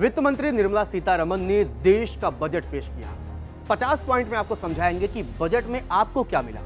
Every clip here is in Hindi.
वित्त मंत्री निर्मला सीतारमण ने देश का बजट पेश किया। 50 पॉइंट में आपको समझाएंगे कि बजट में आपको क्या मिला,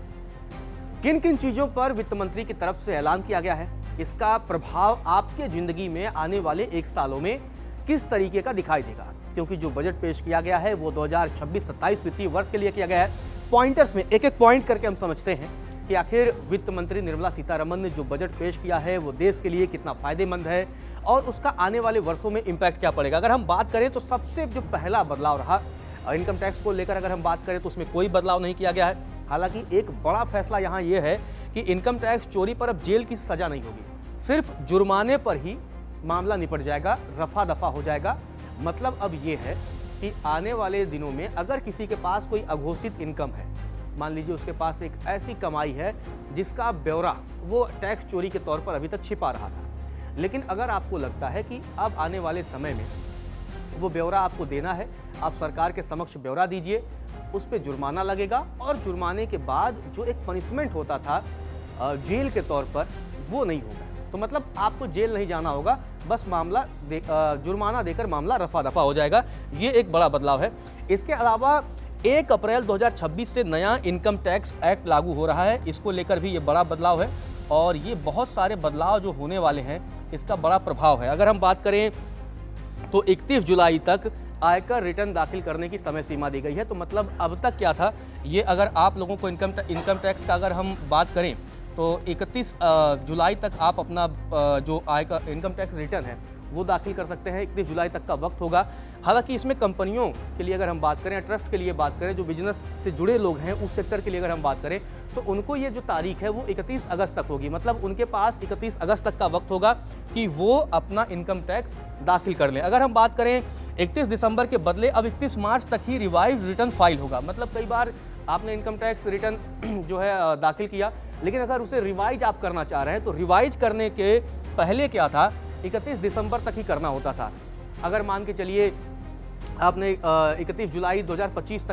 किन किन चीजों पर वित्त मंत्री की तरफ से ऐलान किया गया है, इसका प्रभाव आपके जिंदगी में आने वाले 1 सालों में किस तरीके का दिखाई देगा। क्योंकि जो बजट पेश किया गया है वो 2026-27 वित्तीय वर्ष के लिए किया गया है। पॉइंटर्स में एक एक पॉइंट करके हम समझते हैं कि आखिर वित्त मंत्री निर्मला सीतारमण ने जो बजट पेश किया है वो देश के लिए कितना फायदेमंद है और उसका आने वाले वर्षों में इंपैक्ट क्या पड़ेगा। अगर हम बात करें तो सबसे जो पहला बदलाव रहा इनकम टैक्स को लेकर, अगर हम बात करें तो उसमें कोई बदलाव नहीं किया गया है। हालांकि एक बड़ा फैसला यहाँ ये है कि इनकम टैक्स चोरी पर अब जेल की सजा नहीं होगी, सिर्फ जुर्माने पर ही मामला निपट जाएगा, रफा दफा हो जाएगा। मतलब अब ये है कि आने वाले दिनों में अगर किसी के पास कोई अघोषित इनकम है, मान लीजिए उसके पास एक ऐसी कमाई है जिसका ब्यौरा वो टैक्स चोरी के तौर पर अभी तक छिपा रहा था, लेकिन अगर आपको लगता है कि अब आने वाले समय में वो ब्यौरा आपको देना है, आप सरकार के समक्ष ब्यौरा दीजिए, उस पर जुर्माना लगेगा और जुर्माने के बाद जो एक पनिशमेंट होता था जेल के तौर पर वो नहीं होगा। तो मतलब आपको जेल नहीं जाना होगा, बस जुर्माना देकर मामला रफा दफा हो जाएगा। ये एक बड़ा बदलाव है। इसके अलावा 1 अप्रैल 2026 से नया इनकम टैक्स एक्ट लागू हो रहा है, इसको लेकर भी ये बड़ा बदलाव है और ये बहुत सारे बदलाव जो होने वाले हैं इसका बड़ा प्रभाव है। अगर हम बात करें तो 31 जुलाई तक आयकर रिटर्न दाखिल करने की समय सीमा दी गई है। तो मतलब अब तक क्या था, ये अगर आप लोगों को इनकम टैक्स का अगर हम बात करें तो 31 जुलाई तक आप अपना जो आयकर इनकम टैक्स रिटर्न है वो दाखिल कर सकते हैं। 31 जुलाई तक का वक्त होगा। हालांकि इसमें कंपनियों के लिए अगर हम बात करें, ट्रस्ट के लिए बात करें, जो बिजनेस से जुड़े लोग हैं उस सेक्टर के लिए अगर हम बात करें तो उनको ये जो तारीख है वो 31 अगस्त तक होगी। मतलब उनके पास 31 अगस्त तक का वक्त होगा कि वो अपना इनकम टैक्स दाखिल कर लें। अगर हम बात करें 31 दिसंबर के बदले अब 31 मार्च तक ही रिवाइज रिटर्न फाइल होगा। मतलब कई बार आपने इनकम टैक्स रिटर्न जो है दाखिल किया, लेकिन अगर उसे रिवाइज आप करना चाह रहे हैं तो रिवाइज करने के पहले क्या था, 31 दिसंबर तक ही करना होता था। अगर मान के चलिए आपने 31 जुलाई 2025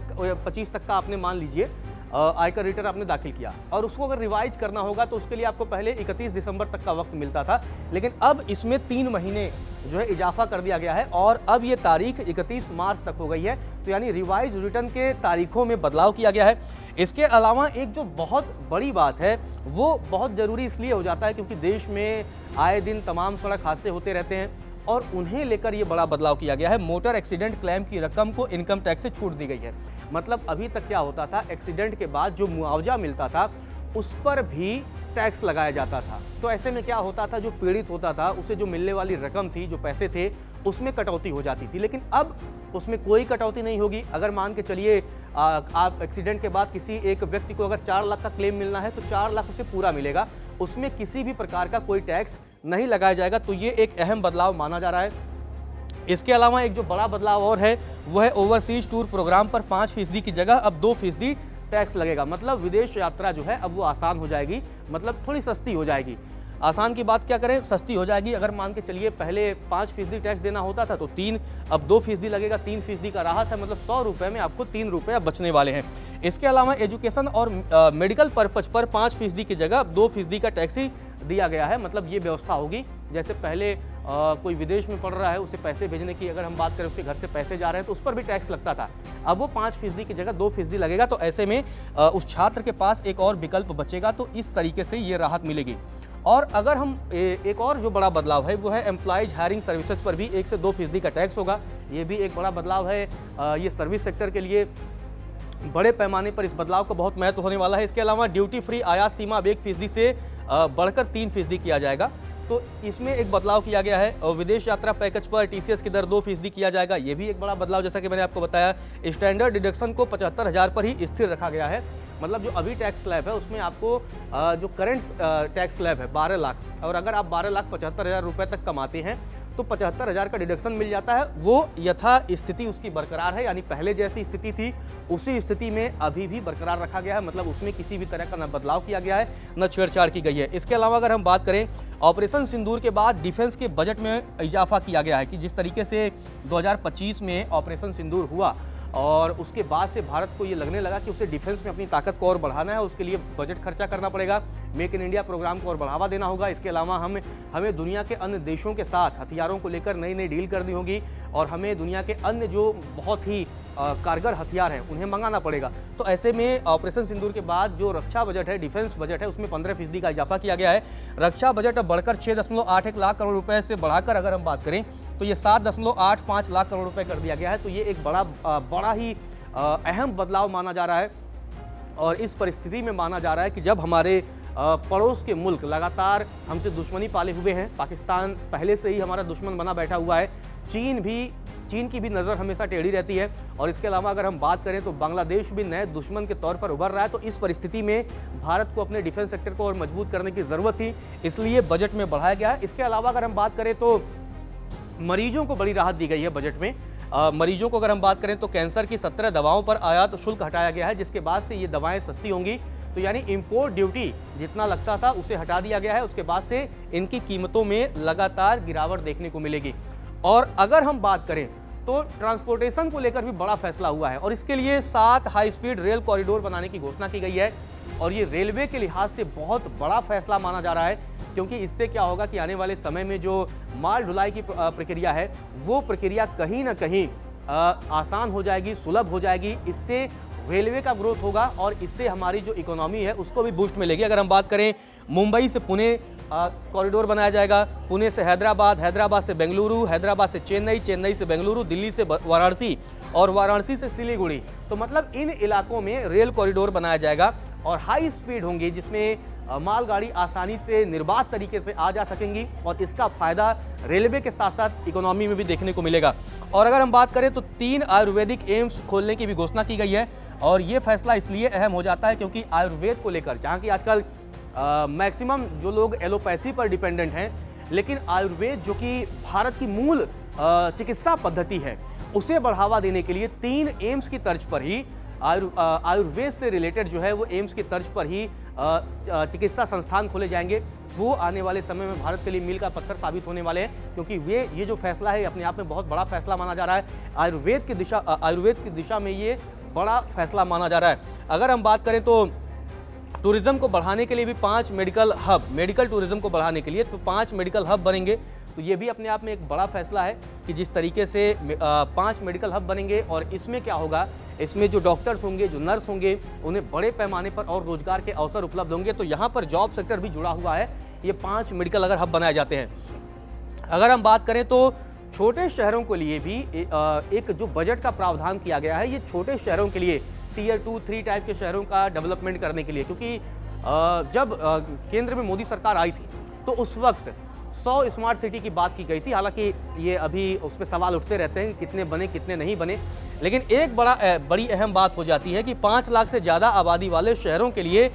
तक का आपने मान लीजिए आयकर रिटर्न आपने दाखिल किया और उसको अगर रिवाइज करना होगा तो उसके लिए आपको पहले 31 दिसंबर तक का वक्त मिलता था, लेकिन अब इसमें 3 महीने जो है इजाफा कर दिया गया है और अब ये तारीख 31 मार्च तक हो गई है। तो यानी रिवाइज रिटर्न के तारीखों में बदलाव किया गया है। इसके अलावा एक जो बहुत बड़ी बात है वो बहुत ज़रूरी इसलिए हो जाता है क्योंकि देश में आए दिन तमाम सड़क हादसे होते रहते हैं और उन्हें लेकर ये बड़ा बदलाव किया गया है। मोटर एक्सीडेंट क्लेम की रकम को इनकम टैक्स से छूट दी गई है। मतलब अभी तक क्या होता था, एक्सीडेंट के बाद जो मुआवजा मिलता था उस पर भी टैक्स लगाया जाता था। तो ऐसे में क्या होता था, जो पीड़ित होता था उसे जो मिलने वाली रकम थी, जो पैसे थे, उसमें कटौती हो जाती थी। लेकिन अब उसमें कोई कटौती नहीं होगी। अगर मान के चलिए आप एक्सीडेंट के बाद किसी एक व्यक्ति को अगर 4 लाख का क्लेम मिलना है तो 4 लाख उसे पूरा मिलेगा, उसमें किसी भी प्रकार का कोई टैक्स नहीं लगाया जाएगा। तो ये एक अहम बदलाव माना जा रहा है। इसके अलावा एक जो बड़ा बदलाव और है वो है ओवरसीज टूर प्रोग्राम पर 5% की जगह अब 2% टैक्स लगेगा। मतलब विदेश यात्रा जो है अब वो आसान हो जाएगी, मतलब थोड़ी सस्ती हो जाएगी। आसान की बात क्या करें, सस्ती हो जाएगी। अगर मान के चलिए पहले 5% टैक्स देना होता था तो 3, अब 2% लगेगा। 3% का राहत है, मतलब 100 रुपये में आपको 3 रुपये बचने वाले हैं। इसके अलावा एजुकेशन और मेडिकल पर्पज पर 5% की जगह 2% का टैक्स ही दिया गया है। मतलब ये व्यवस्था होगी, जैसे पहले कोई विदेश में पढ़ रहा है, उसे पैसे भेजने की अगर हम बात करें, उसके घर से पैसे जा रहे हैं तो उस पर भी टैक्स लगता था, अब वो 5% की जगह 2% लगेगा। तो ऐसे में उस छात्र के पास एक और विकल्प बचेगा। तो इस तरीके से ये राहत मिलेगी। और अगर हम एक और जो बड़ा बदलाव है वो है एम्प्लॉयज हायरिंग सर्विसेज पर भी 1 से 2% का टैक्स होगा। ये भी एक बड़ा बदलाव है। ये सर्विस सेक्टर के लिए बड़े पैमाने पर इस बदलाव का बहुत महत्व होने वाला है। इसके अलावा ड्यूटी फ्री आयात सीमा अब 1% से बढ़कर 3% किया जाएगा। तो इसमें एक बदलाव किया गया है। और विदेश यात्रा पैकेज पर TCS की दर 2% किया जाएगा। ये भी एक बड़ा बदलाव, जैसा कि मैंने आपको बताया। स्टैंडर्ड डिडक्शन को 75,000 पर ही स्थिर रखा गया है। मतलब जो अभी टैक्स स्लैब है उसमें आपको जो करंट टैक्स स्लैब है 12 लाख, और अगर आप 12,75,000 रुपये तक कमाते हैं तो 75,000 का डिडक्शन मिल जाता है। वो यथा स्थिति उसकी बरकरार है, यानी पहले जैसी स्थिति थी उसी स्थिति में अभी भी बरकरार रखा गया है। मतलब उसमें किसी भी तरह का न बदलाव किया गया है, न छेड़छाड़ की गई है। इसके अलावा अगर हम बात करें ऑपरेशन सिंदूर के बाद डिफेंस के बजट में इजाफा किया गया है कि जिस तरीके से 2025 में ऑपरेशन सिंदूर हुआ और उसके बाद से भारत को ये लगने लगा कि उसे डिफेंस में अपनी ताकत को और बढ़ाना है, उसके लिए बजट खर्चा करना पड़ेगा, मेक इन इंडिया प्रोग्राम को और बढ़ावा देना होगा। इसके अलावा हमें दुनिया के अन्य देशों के साथ हथियारों को लेकर नई नई डील करनी होगी और हमें दुनिया के अन्य जो बहुत ही कारगर हथियार हैं उन्हें मंगाना पड़ेगा। तो ऐसे में ऑपरेशन सिंदूर के बाद जो रक्षा बजट है, डिफेंस बजट है, उसमें 15% का इजाफा किया गया है। रक्षा बजट अब बढ़कर 6.81 लाख करोड़ रुपए से बढ़ाकर अगर हम बात करें तो ये 7.85 लाख करोड़ रुपए कर दिया गया है। तो ये एक बड़ा ही अहम बदलाव माना जा रहा है और इस परिस्थिति में माना जा रहा है कि जब हमारे पड़ोस के मुल्क लगातार हमसे दुश्मनी पाले हुए हैं, पाकिस्तान पहले से ही हमारा दुश्मन बना बैठा हुआ है, चीन की भी नज़र हमेशा टेढ़ी रहती है और इसके अलावा अगर हम बात करें तो बांग्लादेश भी नए दुश्मन के तौर पर उभर रहा है। तो इस परिस्थिति में भारत को अपने डिफेंस सेक्टर को और मजबूत करने की ज़रूरत थी, इसलिए बजट में बढ़ाया गया है। इसके अलावा अगर हम बात करें तो मरीजों को बड़ी राहत दी गई है बजट में। मरीजों को अगर हम बात करें तो कैंसर की 17 दवाओं पर आयात शुल्क हटाया गया है, जिसके बाद से ये दवाएं सस्ती होंगी। तो यानी इंपोर्ट ड्यूटी जितना लगता था उसे हटा दिया गया है, उसके बाद से इनकी कीमतों में लगातार गिरावट देखने को मिलेगी। और अगर हम बात करें तो ट्रांसपोर्टेशन को लेकर भी बड़ा फैसला हुआ है और इसके लिए 7 हाई स्पीड रेल कॉरिडोर बनाने की घोषणा की गई है और ये रेलवे के लिहाज से बहुत बड़ा फैसला माना जा रहा है, क्योंकि इससे क्या होगा कि आने वाले समय में जो माल ढुलाई की प्रक्रिया है वो प्रक्रिया कहीं ना कहीं आसान हो जाएगी, सुलभ हो जाएगी। इससे रेलवे का ग्रोथ होगा और इससे हमारी जो इकोनॉमी है उसको भी बूस्ट मिलेगी। अगर हम बात करें मुंबई से पुणे कॉरिडोर बनाया जाएगा, पुणे से हैदराबाद, हैदराबाद से बेंगलुरु, हैदराबाद से चेन्नई, चेन्नई से बेंगलुरु, दिल्ली से वाराणसी और वाराणसी से सिलीगुड़ी। तो मतलब इन इलाकों में रेल कॉरिडोर बनाया जाएगा और हाई स्पीड होंगी जिसमें मालगाड़ी आसानी से निर्बाध तरीके से आ जा सकेंगी और इसका फायदा रेलवे के साथ साथ इकोनॉमी में भी देखने को मिलेगा। और अगर हम बात करें तो 3 आयुर्वेदिक एम्स खोलने की भी घोषणा की गई है और ये फैसला इसलिए अहम हो जाता है क्योंकि आयुर्वेद को लेकर, जहाँ की आजकल मैक्सिमम जो लोग एलोपैथी पर डिपेंडेंट हैं, लेकिन आयुर्वेद जो कि भारत की मूल चिकित्सा पद्धति है उसे बढ़ावा देने के लिए 3 एम्स की तर्ज पर ही आयुर्वेद से रिलेटेड जो है वो एम्स की तर्ज पर ही चिकित्सा संस्थान खोले जाएंगे। वो आने वाले समय में भारत के लिए मील का पत्थर साबित होने वाले हैं, क्योंकि ये जो फैसला है अपने आप में बहुत बड़ा फैसला माना जा रहा है। आयुर्वेद की दिशा में ये बड़ा फैसला माना जा रहा है। अगर हम बात करें तो टूरिज्म को बढ़ाने के लिए भी 5 मेडिकल टूरिज्म को बढ़ाने के लिए तो 5 मेडिकल हब बनेंगे। तो ये भी अपने आप में एक बड़ा फैसला है कि जिस तरीके से 5 मेडिकल हब बनेंगे और इसमें क्या होगा, इसमें जो डॉक्टर्स होंगे, जो नर्स होंगे, उन्हें बड़े पैमाने पर और रोजगार के अवसर उपलब्ध होंगे। तो यहाँ पर जॉब सेक्टर भी जुड़ा हुआ है। ये 5 मेडिकल अगर हब बनाए जाते हैं। अगर हम बात करें तो छोटे शहरों के लिए भी एक जो बजट का प्रावधान किया गया है, ये छोटे शहरों के लिए टियर 2, 3 टाइप के शहरों का डेवलपमेंट करने के लिए, क्योंकि जब केंद्र में मोदी सरकार आई थी तो उस वक्त 100 स्मार्ट सिटी की बात की गई थी। हालांकि ये अभी उस पर सवाल उठते रहते हैं कि कितने बने कितने नहीं बने, लेकिन एक बड़ी अहम बात हो जाती है कि 5 लाख से ज़्यादा आबादी वाले शहरों के लिए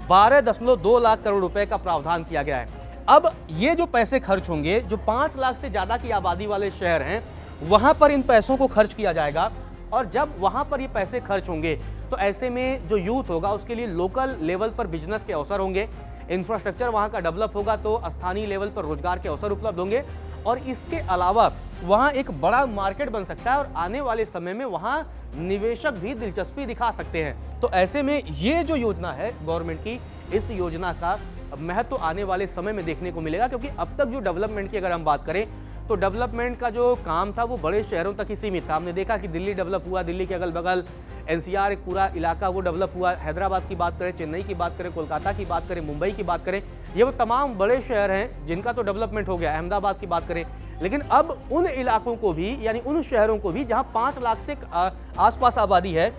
12.2 लाख करोड़ रुपए का प्रावधान किया गया है। अब ये जो पैसे खर्च होंगे, जो 5 लाख से ज़्यादा की आबादी वाले शहर हैं वहाँ पर इन पैसों को खर्च किया जाएगा और जब वहाँ पर ये पैसे खर्च होंगे तो ऐसे में जो यूथ होगा उसके लिए लोकल लेवल पर बिजनेस के अवसर होंगे, इंफ्रास्ट्रक्चर वहाँ का डेवलप होगा तो स्थानीय लेवल पर रोजगार के अवसर उपलब्ध होंगे और इसके अलावा वहाँ एक बड़ा मार्केट बन सकता है और आने वाले समय में वहाँ निवेशक भी दिलचस्पी दिखा सकते हैं। तो ऐसे में ये जो योजना है गवर्नमेंट की, इस योजना का महत्व आने वाले समय में देखने को मिलेगा, क्योंकि अब तक जो डेवलपमेंट की अगर हम बात करें तो डेवलपमेंट का जो काम था वो बड़े शहरों तक ही सीमित था। हमने देखा कि दिल्ली डेवलप हुआ, दिल्ली के अगल बगल एनसीआर एक पूरा इलाका वो डेवलप हुआ, हैदराबाद की बात करें, चेन्नई की बात करें, कोलकाता की बात करें, मुंबई की बात करें, ये वो तमाम बड़े शहर हैं जिनका तो डेवलपमेंट हो गया। अहमदाबाद की बात करें, लेकिन अब उन इलाकों को भी, यानी उन शहरों को भी जहाँ 5 लाख से आसपास आबादी है,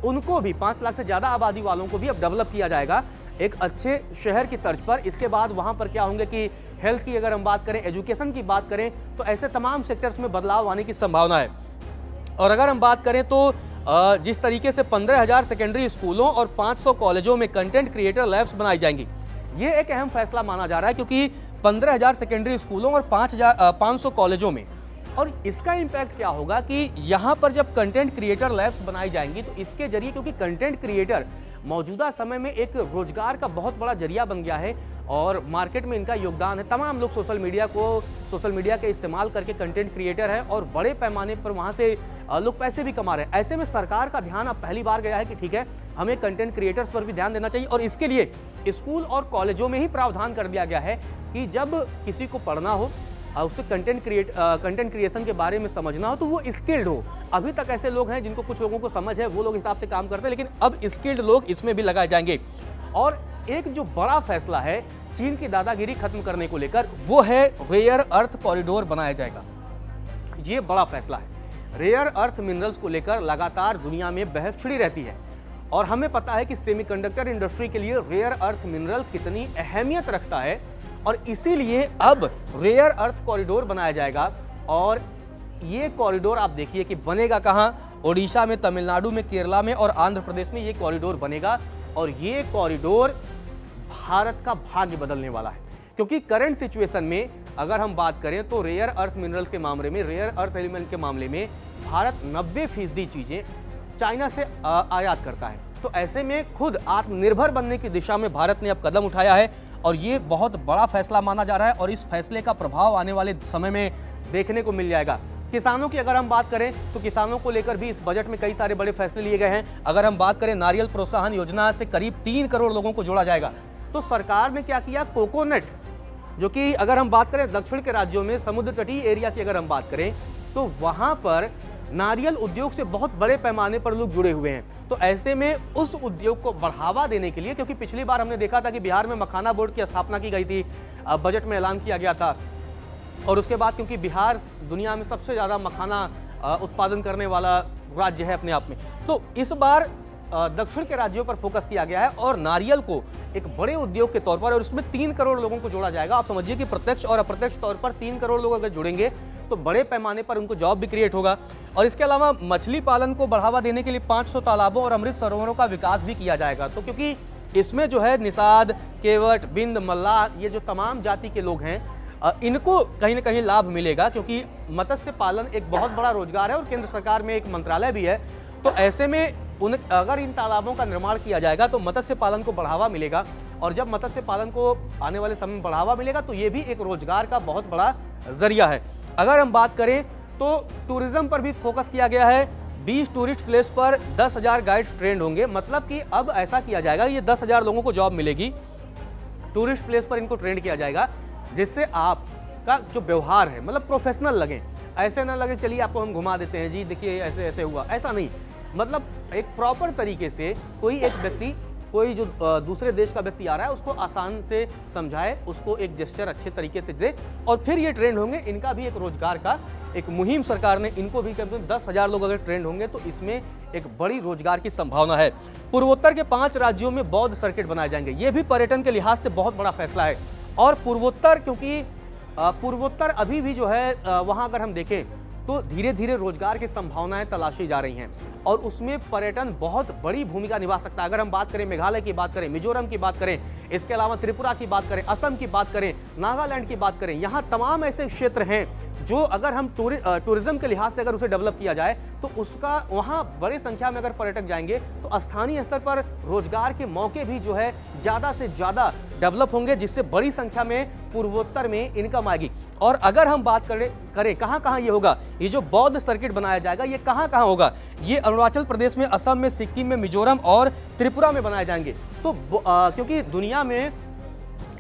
उनको भी 5 लाख से ज़्यादा आबादी वालों को भी अब डेवलप किया जाएगा एक अच्छे शहर की तर्ज पर। इसके बाद वहाँ पर क्या होंगे कि हेल्थ की अगर हम बात करें, एजुकेशन की बात करें, तो ऐसे तमाम सेक्टर्स में बदलाव आने की संभावना है। और अगर हम बात करें तो जिस तरीके से 15,000 सेकेंडरी स्कूलों और 500 कॉलेजों में कंटेंट क्रिएटर लैब्स बनाई जाएंगी, ये एक अहम फैसला माना जा रहा है, क्योंकि 15,000 सेकेंडरी स्कूलों और 500 कॉलेजों में, और इसका इम्पैक्ट क्या होगा कि यहाँ पर जब कंटेंट क्रिएटर लैब्स बनाई जाएंगी तो इसके जरिए, क्योंकि कंटेंट क्रिएटर मौजूदा समय में एक रोजगार का बहुत बड़ा जरिया बन गया है और मार्केट में इनका योगदान है। तमाम लोग सोशल मीडिया के इस्तेमाल करके कंटेंट क्रिएटर है और बड़े पैमाने पर वहाँ से लोग पैसे भी कमा रहे हैं। ऐसे में सरकार का ध्यान अब पहली बार गया है कि ठीक है, हमें कंटेंट क्रिएटर्स पर भी ध्यान देना चाहिए और इसके लिए स्कूल और कॉलेजों में ही प्रावधान कर दिया गया है कि जब किसी को पढ़ना हो, उससे कंटेंट क्रिएशन के बारे में समझना हो तो वो स्किल्ड हो। अभी तक ऐसे लोग हैं जिनको कुछ लोगों को समझ है, वो लोग हिसाब से काम करते हैं, लेकिन अब स्किल्ड लोग इसमें भी लगाए जाएंगे। और एक जो बड़ा फैसला है चीन की दादागिरी खत्म करने को लेकर, वो है रेयर अर्थ कॉरिडोर बनाया जाएगा। ये बड़ा फैसला है। रेयर अर्थ मिनरल्स को लेकर लगातार दुनिया में बहस छिड़ी रहती है और हमें पता है कि सेमीकंडक्टर इंडस्ट्री के लिए रेयर अर्थ मिनरल कितनी अहमियत रखता है और इसीलिए अब रेयर अर्थ कॉरिडोर बनाया जाएगा। और ये कॉरिडोर आप देखिए कि बनेगा कहाँ, ओडिशा में, तमिलनाडु में, केरला में और आंध्र प्रदेश में ये कॉरिडोर बनेगा। और ये कॉरिडोर भारत का भाग्य बदलने वाला है, क्योंकि करंट सिचुएशन में अगर हम बात करें तो रेयर अर्थ मिनरल्स के मामले में, रेयर अर्थ एलिमेंट के मामले में भारत 90% चीजें चाइना से आयात करता है। तो ऐसे में खुद आत्मनिर्भर बनने की दिशा में भारत ने अब कदम उठाया है और ये बहुत बड़ा फैसला माना जा रहा है और इस फैसले का प्रभाव आने वाले समय में देखने को मिल जाएगा। किसानों की अगर हम बात करें तो किसानों को लेकर भी इस बजट में कई सारे बड़े फैसले लिए गए हैं। अगर हम बात करें नारियल प्रोत्साहन योजना से करीब 3 करोड़ लोगों को जोड़ा जाएगा। तो सरकार ने क्या किया, कोकोनट, जो कि अगर हम बात करें दक्षिण के राज्यों में समुद्र तटीय एरिया की अगर हम बात करें तो वहां पर नारियल उद्योग से बहुत बड़े पैमाने पर लोग जुड़े हुए हैं। तो ऐसे में उस उद्योग को बढ़ावा देने के लिए, क्योंकि पिछली बार हमने देखा था कि बिहार में मखाना बोर्ड की स्थापना की गई थी, बजट में ऐलान किया गया था और उसके बाद क्योंकि बिहार दुनिया में सबसे ज़्यादा मखाना उत्पादन करने वाला राज्य है अपने आप में, तो इस बार दक्षिण के राज्यों पर फोकस किया गया है और नारियल को एक बड़े उद्योग के तौर पर, और उसमें 3 करोड़ लोगों को जोड़ा जाएगा। आप समझिए कि प्रत्यक्ष और अप्रत्यक्ष तौर पर 3 करोड़ लोग अगर जुड़ेंगे तो बड़े पैमाने पर उनको जॉब भी क्रिएट होगा। और इसके अलावा मछली पालन को बढ़ावा देने के लिए 500 तालाबों और अमृत सरोवरों का विकास भी किया जाएगा। तो क्योंकि इसमें जो है निषाद, केवट, बिंद, मल्लाह, ये जो तमाम जाति के लोग हैं, इनको कहीं ना कहीं लाभ मिलेगा, क्योंकि मत्स्य पालन एक बहुत बड़ा रोजगार है और केंद्र सरकार में एक मंत्रालय भी है। तो ऐसे में अगर इन तालाबों का निर्माण किया जाएगा तो मत्स्य पालन को बढ़ावा मिलेगा और जब मत्स्य पालन को आने वाले समय में बढ़ावा मिलेगा तो ये भी एक रोजगार का बहुत बड़ा जरिया है। अगर हम बात करें तो टूरिज्म पर भी फोकस किया गया है। 20 टूरिस्ट प्लेस पर 10,000 गाइड्स ट्रेंड होंगे, मतलब कि अब ऐसा किया जाएगा, ये 10,000 लोगों को जॉब मिलेगी, टूरिस्ट प्लेस पर इनको ट्रेंड किया जाएगा, जिससे आपका जो व्यवहार है मतलब प्रोफेशनल लगे। ऐसे ना लगे चलिए आपको हम घुमा देते हैं जी, देखिए ऐसे ऐसे हुआ, ऐसा नहीं। मतलब एक प्रॉपर तरीके से कोई एक व्यक्ति, कोई जो दूसरे देश का व्यक्ति आ रहा है उसको आसान से समझाए, उसको एक जेस्चर अच्छे तरीके से दे और फिर ये ट्रेंड होंगे। इनका भी एक रोजगार का एक मुहिम सरकार ने इनको भी कम से कम 10,000 लोग अगर ट्रेंड होंगे तो इसमें एक बड़ी रोजगार की संभावना है। पूर्वोत्तर के 5 राज्यों में बौद्ध सर्किट बनाए जाएंगे, ये भी पर्यटन के लिहाज से बहुत बड़ा फैसला है। और पूर्वोत्तर, क्योंकि पूर्वोत्तर अभी भी जो है वहाँ अगर हम देखें तो धीरे धीरे रोजगार की संभावनाएं तलाशी जा रही हैं और उसमें पर्यटन बहुत बड़ी भूमिका निभा सकता है। अगर हम बात करें मेघालय की बात करें, मिजोरम की बात करें, इसके अलावा त्रिपुरा की बात करें, असम की बात करें, नागालैंड की बात करें, यहाँ तमाम ऐसे क्षेत्र हैं जो अगर हम टूरिज्म के लिहाज से अगर उसे डेवलप किया जाए तो उसका वहाँ बड़ी संख्या में अगर पर्यटक जाएंगे तो स्थानीय स्तर पर रोजगार के मौके भी जो है ज़्यादा से ज़्यादा डेवलप होंगे, जिससे बड़ी संख्या में पूर्वोत्तर में इनकम आएगी। और अगर हम बात करें कहाँ कहाँ ये होगा, ये जो बौद्ध सर्किट बनाया जाएगा ये कहाँ कहाँ होगा, ये अरुणाचल प्रदेश में, असम में, सिक्किम में, मिजोरम और त्रिपुरा में बनाए जाएंगे। तो क्योंकि दुनिया में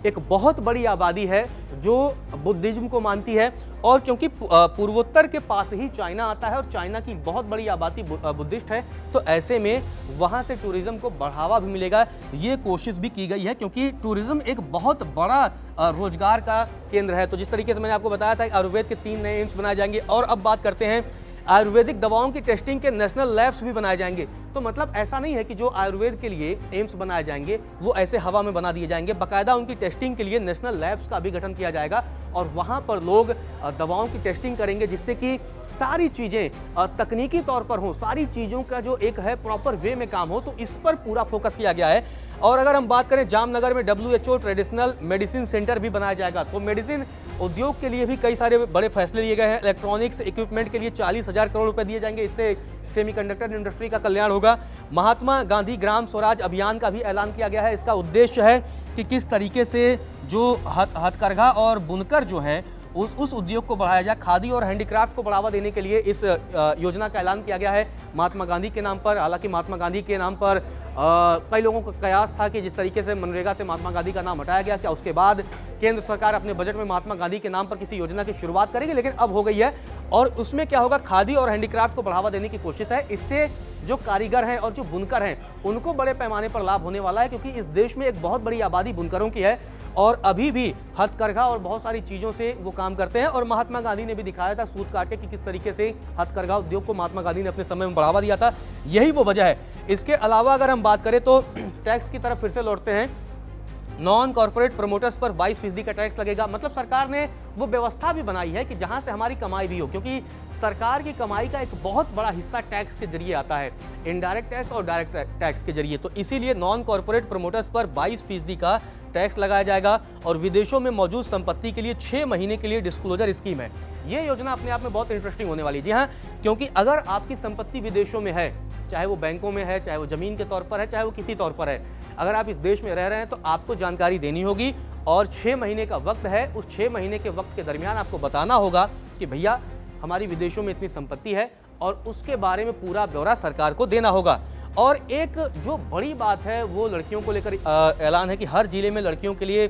एक बहुत बड़ी आबादी है जो बुद्धिज्म को मानती है और क्योंकि पूर्वोत्तर के पास ही चाइना आता है और चाइना की बहुत बड़ी आबादी बुद्धिस्ट है, तो ऐसे में वहाँ से टूरिज्म को बढ़ावा भी मिलेगा। ये कोशिश भी की गई है क्योंकि टूरिज्म एक बहुत बड़ा रोजगार का केंद्र है। तो जिस तरीके से मैंने आपको बताया था आयुर्वेद के 3 नए एम्स बनाए जाएंगे और अब बात करते हैं आयुर्वेदिक दवाओं की टेस्टिंग के नेशनल लैब्स भी बनाए जाएंगे। तो मतलब ऐसा नहीं है कि जो आयुर्वेद के लिए एम्स बनाए जाएंगे वो ऐसे हवा में बना दिए जाएंगे, बाकायदा उनकी टेस्टिंग के लिए नेशनल लैब्स का भी गठन किया जाएगा और वहाँ पर लोग दवाओं की टेस्टिंग करेंगे, जिससे कि सारी चीज़ें तकनीकी तौर पर हों, सारी चीज़ों का जो एक है प्रॉपर वे में काम हो। तो इस पर पूरा फोकस किया गया है। और अगर हम बात करें जामनगर में WHO ट्रेडिशनल मेडिसिन सेंटर भी बनाया जाएगा। तो मेडिसिन उद्योग के लिए भी कई सारे बड़े फैसले लिए गए हैं। इलेक्ट्रॉनिक्स इक्विपमेंट के लिए 40,000 करोड़ रुपए दिए जाएंगे, इससे सेमीकंडक्टर इंडस्ट्री का कल्याण होगा। महात्मा गांधी ग्राम स्वराज अभियान का भी ऐलान किया गया है। इसका उद्देश्य है कि किस तरीके से जो हथकरघा और बुनकर जो है उस उद्योग को बढ़ाया जाए। खादी और हैंडीक्राफ्ट को बढ़ावा देने के लिए इस योजना का ऐलान किया गया है महात्मा गांधी के नाम पर। हालांकि महात्मा गांधी के नाम पर कई लोगों का कयास था कि जिस तरीके से मनरेगा से महात्मा गांधी का नाम हटाया गया, क्या उसके बाद केंद्र सरकार अपने बजट में महात्मा गांधी के नाम पर किसी योजना की शुरुआत करेगी, लेकिन अब हो गई है। और उसमें क्या होगा, खादी और हैंडीक्राफ्ट को बढ़ावा देने की कोशिश है। इससे जो कारीगर हैं और जो बुनकर हैं उनको बड़े पैमाने पर लाभ होने वाला है, क्योंकि इस देश में एक बहुत बड़ी आबादी बुनकरों की है और अभी भी हथकरघा और बहुत सारी चीज़ों से वो काम करते हैं। और महात्मा गांधी ने भी दिखाया था सूत काट के कि किस तरीके से हथकरघा उद्योग को महात्मा गांधी ने अपने समय में बढ़ावा दिया था। यही वो वजह है। इसके अलावा अगर हम बात करें तो टैक्स की तरफ फिर से लौटते हैं। नॉन कॉर्पोरेट प्रमोटर्स पर 22% का टैक्स लगेगा। मतलब सरकार ने वो व्यवस्था भी बनाई है कि जहां से हमारी कमाई भी हो, क्योंकि सरकार की कमाई का एक बहुत बड़ा हिस्सा टैक्स के जरिए आता है, इनडायरेक्ट टैक्स और डायरेक्ट टैक्स के जरिए। तो इसीलिए नॉन कॉर्पोरेट प्रमोटर्स पर 22% का टैक्स लगाया जाएगा। और विदेशों में मौजूद संपत्ति के लिए 6 महीने के लिए डिस्क्लोजर स्कीम है। ये योजना अपने आप में बहुत इंटरेस्टिंग होने वाली है। जी हाँ, क्योंकि अगर आपकी संपत्ति विदेशों में है, चाहे वो बैंकों में है, चाहे वो जमीन के तौर पर है, चाहे वो किसी तौर पर है, अगर आप इस देश में रह रहे हैं तो आपको जानकारी देनी होगी और 6 महीने का वक्त है। उस 6 महीने के वक्त के दरमियान आपको बताना होगा कि भैया हमारी विदेशों में इतनी संपत्ति है, और उसके बारे में पूरा ब्यौरा सरकार को देना होगा। और एक जो बड़ी बात है वो लड़कियों को लेकर ऐलान है कि हर जिले में लड़कियों के लिए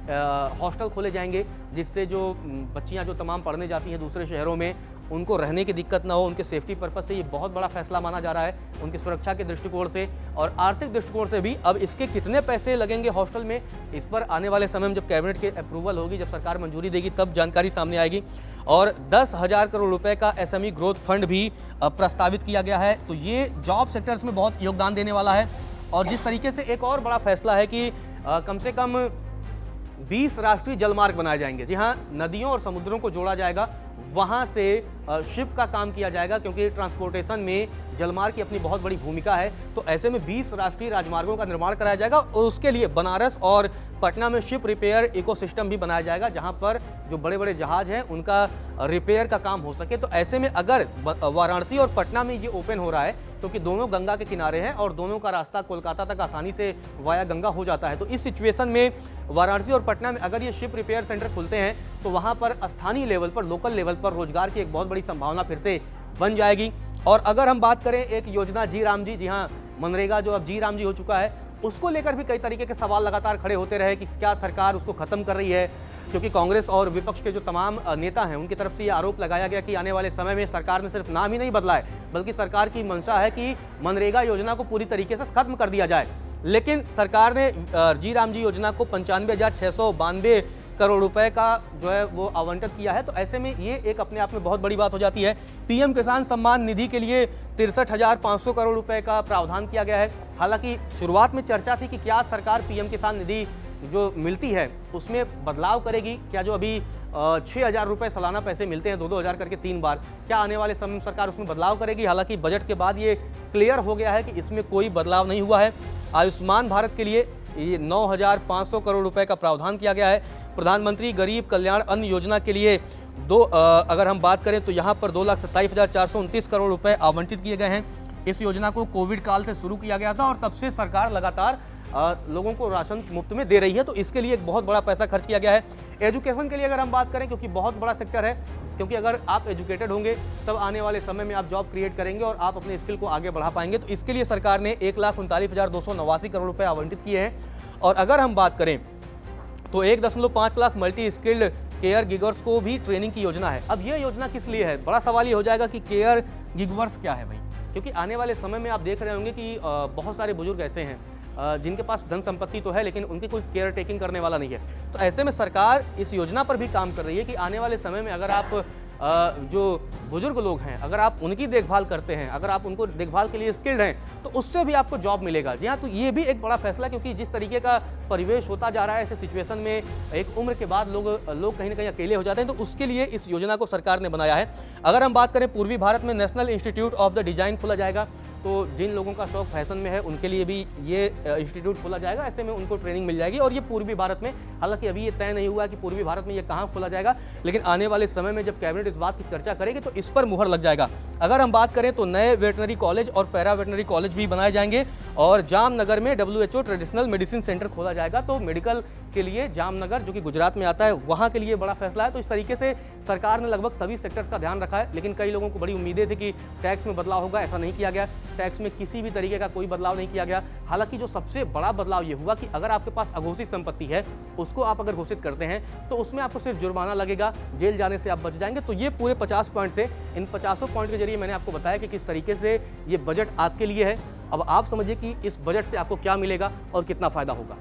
हॉस्टल खोले जाएंगे, जिससे जो बच्चियां जो तमाम पढ़ने जाती हैं दूसरे शहरों में उनको रहने की दिक्कत ना हो। उनके सेफ्टी पर्पस से ये बहुत बड़ा फैसला माना जा रहा है, उनकी सुरक्षा के दृष्टिकोण से और आर्थिक दृष्टिकोण से भी। अब इसके कितने पैसे लगेंगे हॉस्टल में, इस पर आने वाले समय में जब कैबिनेट के अप्रूवल होगी, जब सरकार मंजूरी देगी, तब जानकारी सामने आएगी। और 10,000 करोड़ रुपए का SME ग्रोथ फंड भी प्रस्तावित किया गया है। तो ये जॉब सेक्टर्स में बहुत योगदान देने वाला है। और जिस तरीके से एक और बड़ा फैसला है कि कम से कम 20 राष्ट्रीय जलमार्ग बनाए जाएंगे। जी हाँ, नदियों और समुद्रों को जोड़ा जाएगा, वहाँ से शिप का काम किया जाएगा, क्योंकि ट्रांसपोर्टेशन में जलमार्ग की अपनी बहुत बड़ी भूमिका है। तो ऐसे में 20 राष्ट्रीय राजमार्गों का निर्माण कराया जाएगा और उसके लिए बनारस और पटना में शिप रिपेयर इकोसिस्टम भी बनाया जाएगा, जहां पर जो बड़े बड़े जहाज हैं उनका रिपेयर का काम हो सके। तो ऐसे में अगर वाराणसी और पटना में ये ओपन हो रहा है, क्योंकि दोनों गंगा के किनारे हैं और दोनों का रास्ता कोलकाता तक आसानी से वाया गंगा हो जाता है, तो इस सिचुएशन में वाराणसी और पटना में अगर ये शिप रिपेयर सेंटर खुलते हैं तो वहाँ पर स्थानीय लेवल पर, लोकल लेवल पर रोजगार की एक बहुत बड़ी संभावना फिर से बन जाएगी। और अगर हम बात करें एक योजना जी राम जी, जी हाँ, मनरेगा जो अब जी राम जी हो चुका है, उसको लेकर भी कई तरीके के सवाल लगातार खड़े होते रहे कि क्या सरकार उसको खत्म कर रही है, क्योंकि कांग्रेस और विपक्ष के जो तमाम नेता हैं उनकी तरफ से ये आरोप लगाया गया कि आने वाले समय में सरकार ने सिर्फ नाम ही नहीं बदला है, बल्कि सरकार की मंशा है कि मनरेगा योजना को पूरी तरीके से खत्म कर दिया जाए। लेकिन सरकार ने जी राम जी योजना को 95,692 करोड़ रुपए का जो है वो आवंटित किया है। तो ऐसे में ये एक अपने आप में बहुत बड़ी बात हो जाती है। PM किसान सम्मान निधि के लिए 63,500 करोड़ रुपए का प्रावधान किया गया है। हालांकि शुरुआत में चर्चा थी कि क्या सरकार PM किसान निधि जो मिलती है उसमें बदलाव करेगी, क्या जो अभी 6,000 रुपये सालाना पैसे मिलते हैं 2-2 हज़ार करके 3 बार, क्या आने वाले समय में सरकार उसमें बदलाव करेगी। हालांकि बजट के बाद ये क्लियर हो गया है कि इसमें कोई बदलाव नहीं हुआ है। आयुष्मान भारत के लिए ये 9,500 करोड़ रुपए का प्रावधान किया गया है। प्रधानमंत्री गरीब कल्याण अन्न योजना के लिए अगर हम बात करें तो यहाँ पर 2,27,429 करोड़ रुपए आवंटित किए गए हैं। इस योजना को कोविड काल से शुरू किया गया था और तब से सरकार लगातार लोगों को राशन मुफ्त में दे रही है। तो इसके लिए एक बहुत बड़ा पैसा खर्च किया गया है। एजुकेशन के लिए अगर हम बात करें, क्योंकि बहुत बड़ा सेक्टर है, क्योंकि अगर आप एजुकेटेड होंगे तब आने वाले समय में आप जॉब क्रिएट करेंगे और आप अपने स्किल को आगे बढ़ा पाएंगे। तो इसके लिए सरकार ने 1,39,289 करोड़ रुपए आवंटित किए हैं। और अगर हम बात करें तो 1.5 लाख मल्टी स्किल्ड केयर गिगर्स को भी ट्रेनिंग की योजना है। अब ये योजना किस लिए है, बड़ा सवाल ये हो जाएगा कि केयर गिगवर्स क्या है भाई, क्योंकि आने वाले समय में आप देख रहे होंगे कि बहुत सारे बुजुर्ग ऐसे हैं जिनके पास धन संपत्ति तो है लेकिन उनकी कोई केयर टेकिंग करने वाला नहीं है। तो ऐसे में सरकार इस योजना पर भी काम कर रही है कि आने वाले समय में अगर आप जो बुजुर्ग लोग हैं, अगर आप उनकी देखभाल करते हैं, अगर आप उनको देखभाल के लिए स्किल्ड हैं, तो उससे भी आपको जॉब मिलेगा। जी हाँ, तो ये भी एक बड़ा फैसला, क्योंकि जिस तरीके का परिवेश होता जा रहा है ऐसे सिचुएशन में एक उम्र के बाद लोग कहीं ना कहीं अकेले हो जाते हैं, तो उसके लिए इस योजना को सरकार ने बनाया है। अगर हम बात करें पूर्वी भारत में national institute of the design खोला जाएगा, तो जिन लोगों का शौक फैशन में है उनके लिए भी ये इंस्टीट्यूट खोला जाएगा। ऐसे में उनको ट्रेनिंग मिल जाएगी और ये पूर्वी भारत में, हालांकि अभी ये तय नहीं हुआ कि पूर्वी भारत में ये कहाँ खोला जाएगा, लेकिन आने वाले समय में जब कैबिनेट इस बात की चर्चा करेगी तो इस पर मुहर लग जाएगा। अगर हम बात करें तो नए वेटनरी कॉलेज और पैरा वेटनरी कॉलेज भी बनाए जाएंगे और जामनगर में WHO ट्रेडिशनल मेडिसिन सेंटर खोला जाएगा। तो मेडिकल के लिए जामनगर, जो कि गुजरात में आता है, वहाँ के लिए बड़ा फैसला है। तो इस तरीके से सरकार ने लगभग सभी सेक्टर्स का ध्यान रखा है, लेकिन कई लोगों को बड़ी उम्मीदें थी कि टैक्स में बदलाव होगा, ऐसा नहीं किया गया। टैक्स में किसी भी तरीके का कोई बदलाव नहीं किया गया। हालांकि जो सबसे बड़ा बदलाव ये हुआ कि अगर आपके पास अघोषित संपत्ति है, उसको आप अगर घोषित करते हैं तो उसमें आपको सिर्फ जुर्माना लगेगा, जेल जाने से आप बच जाएंगे। तो ये पूरे 50 पॉइंट थे। इन 50 पॉइंट के जरिए मैंने आपको बताया कि किस तरीके से ये बजट आपके लिए है। अब आप समझिए कि इस बजट से आपको क्या मिलेगा और कितना फायदा होगा।